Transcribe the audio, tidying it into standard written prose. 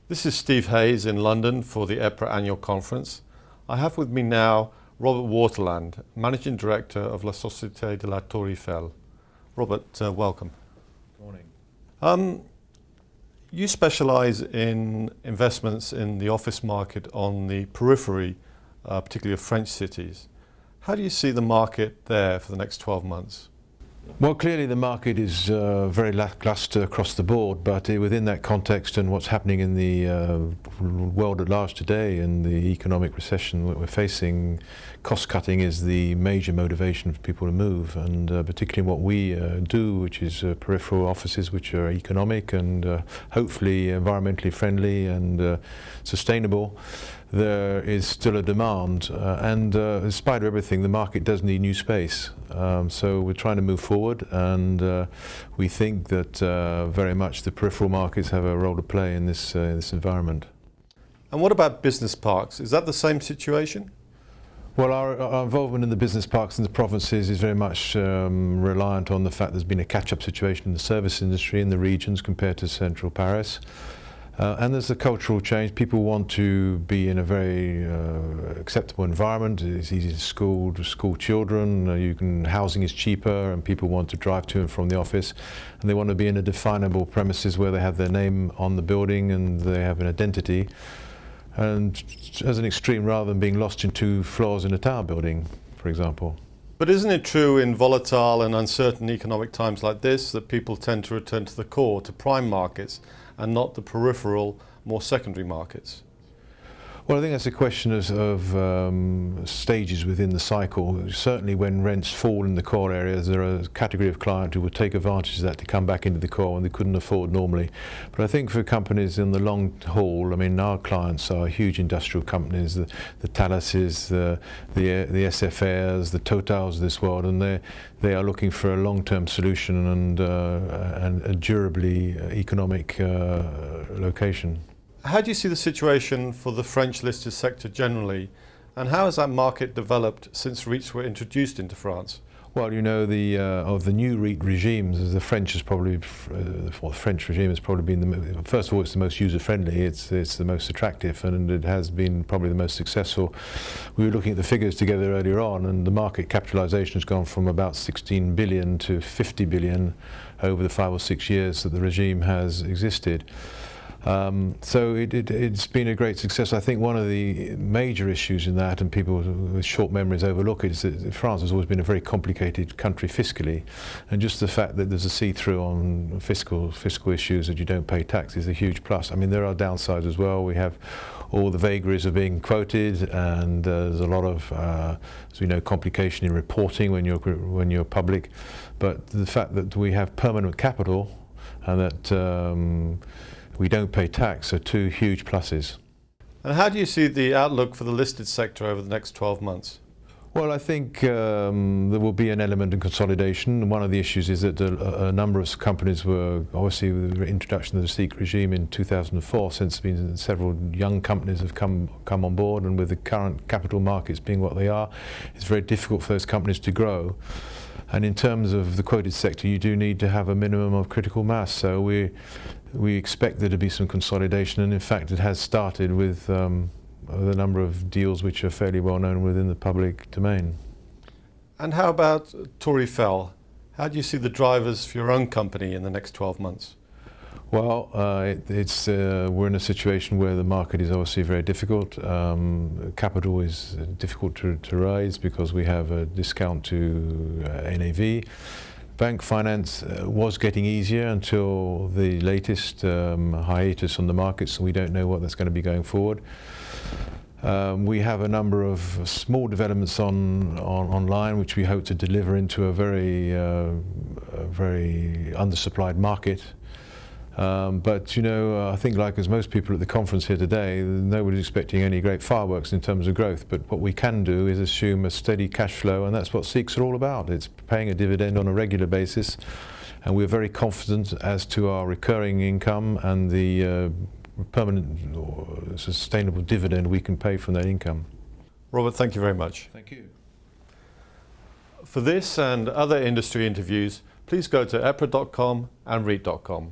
This is Steve Hayes in London for the EPRA annual conference. I have with me now Robert Waterland, Managing Director of la Société de la Tour Eiffel. Robert, welcome. Good morning. You specialise in investments in the office market on the periphery, particularly of French cities. How do you see the market there for the next 12 months? Well, clearly the market is very lackluster across the board, but within that context and what's happening in the world at large today and the economic recession that we're facing, cost cutting is the major motivation for people to move, and particularly what we do, which is peripheral offices which are economic and hopefully environmentally friendly and sustainable. There is still a demand, and in spite of everything, the market does need new space. So we're trying to move forward, and we think that very much the peripheral markets have a role to play in this environment. And what about business parks? Is that the same situation? Well, our involvement in the business parks in the provinces is very much reliant on the fact there's been a catch-up situation in the service industry in the regions compared to central Paris. And there's a cultural change. People want to be in a very acceptable environment. It's easy to school children. Housing is cheaper, and people want to drive to and from the office. And they want to be in a definable premises where they have their name on the building and they have an identity. And as an extreme, rather than being lost in 2 floors in a tower building, for example. But isn't it true in volatile and uncertain economic times like this that people tend to return to the core, to prime markets, and not the peripheral, more secondary markets? Well, I think that's a question of stages within the cycle. Certainly when rents fall in the core areas, there are a category of client who would take advantage of that to come back into the core when they couldn't afford normally. But I think for companies in the long haul, I mean, our clients are huge industrial companies, the Thalases, the SFRs, the Totals of this world, and they are looking for a long-term solution and a durably economic location. How do you see the situation for the French listed sector generally, and how has that market developed since REITs were introduced into France? Well, you know, of the new REIT regimes, the French regime has probably been first of all, it's the most user-friendly, it's the most attractive, and it has been probably the most successful. We were looking at the figures together earlier on, and the market capitalization has gone from about 16 billion to 50 billion over the 5 or 6 years that the regime has existed. So it's been a great success. I think one of the major issues in that, and people with short memories overlook it, is that France has always been a very complicated country fiscally, and just the fact that there's a see-through on fiscal issues, that you don't pay tax, is a huge plus. I mean, there are downsides as well. We have all the vagaries of being quoted, and there's a lot of, as we know, complication in reporting when you're public. But the fact that we have permanent capital and that we don't pay tax are 2 huge pluses. And how do you see the outlook for the listed sector over the next 12 months? Well, I think there will be an element of consolidation. One of the issues is that a number of companies were, obviously with the introduction of the SIIC regime in 2004, since several young companies have come on board, and with the current capital markets being what they are, it's very difficult for those companies to grow. And in terms of the quoted sector, you do need to have a minimum of critical mass. So we expect there to be some consolidation, and in fact it has started with the number of deals which are fairly well known within the public domain. And how about Tour Eiffel? How do you see the drivers for your own company in the next 12 months? Well, we're in a situation where the market is obviously very difficult. Capital is difficult to raise because we have a discount to NAV. Bank finance was getting easier until the latest hiatus on the market, so we don't know what that's going to be going forward. We have a number of small developments online which we hope to deliver into a very undersupplied market. But you know, I think, like as most people at the conference here today, nobody's expecting any great fireworks in terms of growth. But what we can do is assume a steady cash flow, and that's what SIICs are all about. It's paying a dividend on a regular basis, and we're very confident as to our recurring income and the permanent or sustainable dividend we can pay from that income. Robert, thank you very much. Thank you. For this and other industry interviews, please go to epra.com and REIT.com.